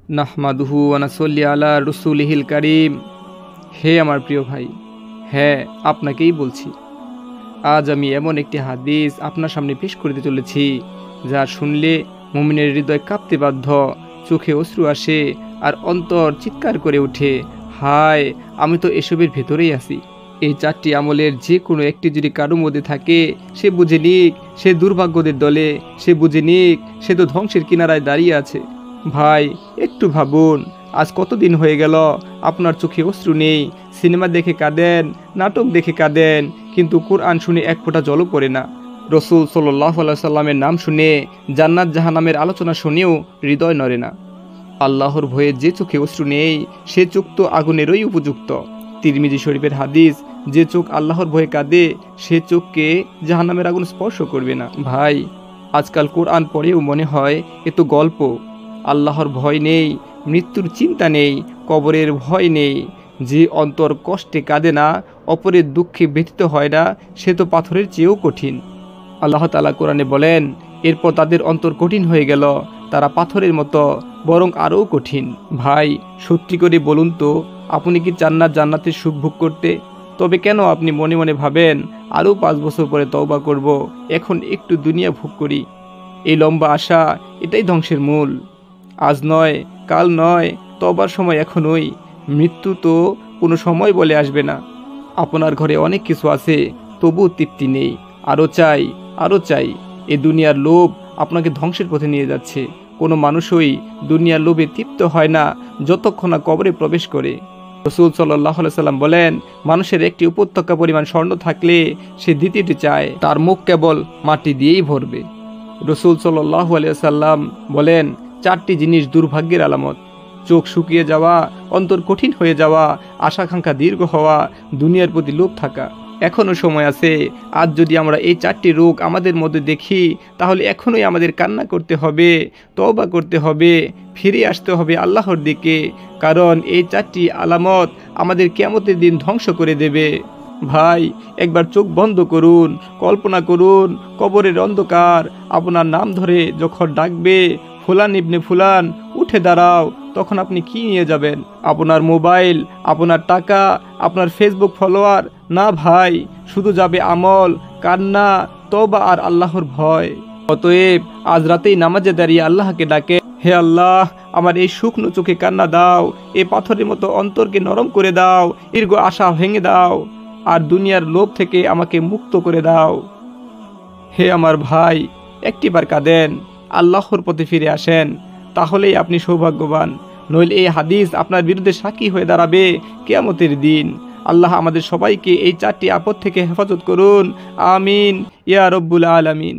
নাহমাদুহু ওয়া নাসাল্লি আলা রাসূলিহিল কারীম। হে আমার প্রিয় ভাই, হ্যাঁ আপনাকেই বলছি। আজ আমি এমন একটি হাদিস আপনার সামনে পেশ করতে চলেছি যা শুনলে মুমিনের হৃদয় কাঁপতে বাধ্য, চোখে অশ্রু আসে আর অন্তর চিৎকার করে ওঠে, হায় আমি তো এসবের ভেতরেই আছি। এই 4টি আমলের যে কোনো একটি যদি কারো মধ্যে থাকে, সে বুঝে নিক সে দুর্ভাগ্যদের দলে, সে বুঝে নিক সে তো ধ্বংসের কিনারায় দাঁড়িয়ে আছে। ভাই একটু ভাবুন, আজ কতদিন হয়ে গেল আপনার চোখে অশ্রু নেই, সিনেমা দেখে কাঁদেন, নাটক দেখে কাঁদেন, কিন্তু কোরআন শুনে এক ফোঁটা জলও পড়ে না। রসুল সাল্লাল্লাহু আলাইহি সাল্লামের নাম শুনে, জান্নাত জাহান্নামের আলোচনা শুনেও হৃদয় নড়ে না। আল্লাহর ভয়ে যে চোখে অশ্রু নেই, সে চোখ তো আগুনেরই উপযুক্ত। তিরমিজি শরীফের হাদিস, যে চোখ আল্লাহর ভয়ে কাঁদে সে চোখকে জাহান্নামের আগুন স্পর্শ করবে না। ভাই আজকাল কোরআন পড়েও মনে হয় এ তো গল্প। আল্লাহর ভয় নেই, মৃত্যুর চিন্তা নেই, কবরের ভয় নেই। যে অন্তর কষ্টে কাঁদে না, অপরের দুঃখে ব্যথিত হয় না, সে তো পাথরের চেয়েও কঠিন। আল্লাহ তাআলা কোরআনে বলেন, এরপর তাদের অন্তর কঠিন হয়ে গেল, তারা পাথরের মতো, বরং আরও কঠিন। ভাই সত্যি করে বলুন তো, আপনি কি চান না জান্নাতের সুখ ভোগ করতে? তবে কেন আপনি মনে মনে ভাবেন আরও 5 বছর পরে তওবা করব, এখন একটু দুনিয়া ভোগ করি? এই লম্বা আশা, এটাই ধ্বংসের মূল। আজ নয়, কাল নয়, তওবার সময় এখনই। মৃত্যু তো কোনো সময় বলে আসবে না। আপনার ঘরে অনেক কিছু আছে, তবুও তৃপ্তি নেই, আরও চাই, আরও চাই। এ দুনিয়ার লোভ আপনাকে ধ্বংসের পথে নিয়ে যাচ্ছে। কোনো মানুষই দুনিয়ার লোভে তৃপ্ত হয় না যতক্ষণ না কবরে প্রবেশ করে। রাসূল সাল্লাল্লাহু আলাইহি সাল্লাম বলেন, মানুষের একটি উপত্যকা পরিমাণ স্বর্ণ থাকলে সে দ্বিতীয়টি চায়, তার মুখ কেবল মাটি দিয়েই ভরবে। রাসূল সাল্লাল্লাহু আলাইহি সাল্লাম বলেন, 4টি জিনিস দুর্ভাগ্যের আলামত: চোখ শুকিয়ে যাওয়া, অন্তর কঠিন হয়ে যাওয়া, আশাকাঙ্ক্ষা দীর্ঘ হওয়া, দুনিয়ার প্রতি লোভ থাকা। এখনও সময় আছে। আজ যদি আমরা এই 4টি রোগ আমাদের মধ্যে দেখি, তাহলে এখনই আমাদের কান্না করতে হবে, তওবা করতে হবে, ফিরে আসতে হবে আল্লাহর দিকে। কারণ এই 4টি আলামত আমাদের কিয়ামতের দিন ধ্বংস করে দেবে। ভাই একবার চোখ বন্ধ করুন, কল্পনা করুন কবরের অন্ধকার আপনার নাম ধরে যখন ডাকবে, ফুলান ইবনে ফুলান উঠে দাঁড়াও, তখন আপনি কি নিয়ে যাবেন? আপনার মোবাইল, আপনার টাকা, আপনার ফেসবুক ফলোয়ার? না ভাই, শুধু যাবে আমল, কান্না, তওবা আর আল্লাহর ভয়। অতএব আজ রাতেই নামাজে দাঁড়িয়ে আল্লাহকে ডাকে, হে আল্লাহ আমার এই শুকনো চোখে কান্না দাও, এই পাথরের মতো অন্তরকে নরম করে দাও, দীর্ঘ আশা ভেঙে দাও, আর দুনিয়ার লোভ থেকে আমাকে মুক্ত করে দাও। হে আমার ভাই, একটিবার কাঁদেন, আল্লাহর পথে ফিরে আসেন, তাহলেই আপনি সৌভাগ্যবান। নইলে এই হাদিস আপনার বিরুদ্ধে সাক্ষী হয়ে দাঁড়াবে কিয়ামতের দিন। আল্লাহ আমাদের সবাইকে এই 4টি আপদ থেকে হেফাজত করুন। আমিন ইয়া রব্বুল আলামিন।